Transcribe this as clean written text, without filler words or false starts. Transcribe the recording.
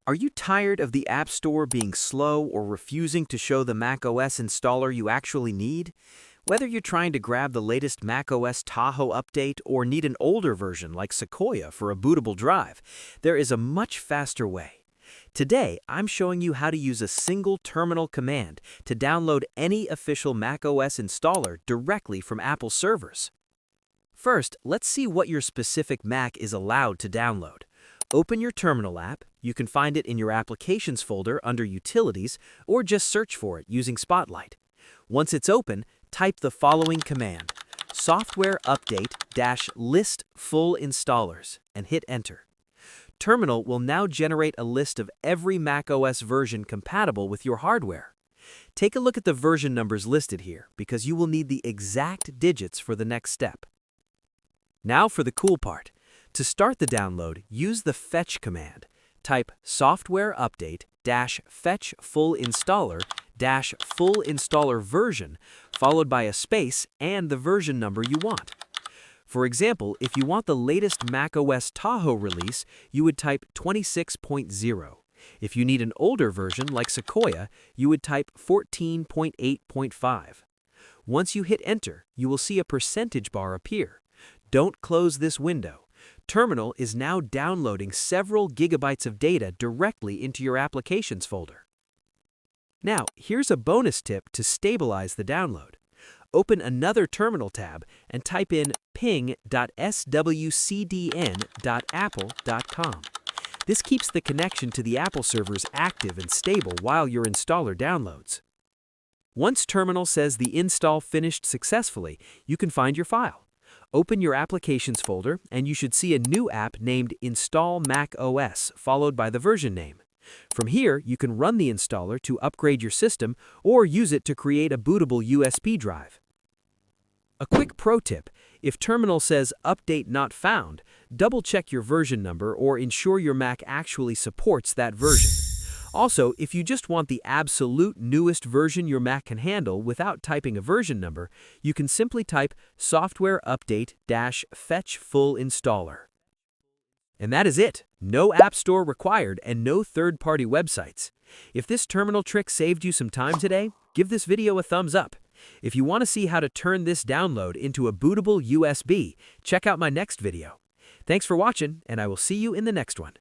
Are you tired of the App Store being slow or refusing to show the macOS installer you actually need? Whether you're trying to grab the latest macOS Tahoe update or need an older version like Sequoia for a bootable drive, there is a much faster way. Today, I'm showing you how to use a single terminal command to download any official macOS installer directly from Apple servers. First, let's see what your specific Mac is allowed to download. Open your Terminal app. You can find it in your Applications folder under Utilities, or just search for it using Spotlight. Once it's open, type the following command: software update-list full installers, and hit Enter. Terminal will now generate a list of every macOS version compatible with your hardware. Take a look at the version numbers listed here, because you will need the exact digits for the next step. Now for the cool part. To start the download, use the fetch command. Type software update-fetch full installer-full installer version, followed by a space and the version number you want. For example, if you want the latest macOS Tahoe release, you would type 26.0. If you need an older version like Sequoia, you would type 14.8.5. Once you hit Enter, you will see a percentage bar appear. Don't close this window. Terminal is now downloading several gigabytes of data directly into your Applications folder. Now, here's a bonus tip to stabilize the download. Open another Terminal tab and type in ping.swcdn.apple.com. This keeps the connection to the Apple servers active and stable while your installer downloads. Once Terminal says the install finished successfully, you can find your file. Open your Applications folder, and you should see a new app named Install macOS, followed by the version name. From here, you can run the installer to upgrade your system or use it to create a bootable USB drive. A quick pro tip: if Terminal says Update Not Found, double-check your version number or ensure your Mac actually supports that version. Also, if you just want the absolute newest version your Mac can handle without typing a version number, you can simply type software update-fetch full installer. And that is it. No App Store required and no third-party websites. If this terminal trick saved you some time today, give this video a thumbs up. If you want to see how to turn this download into a bootable USB, check out my next video. Thanks for watching, and I will see you in the next one.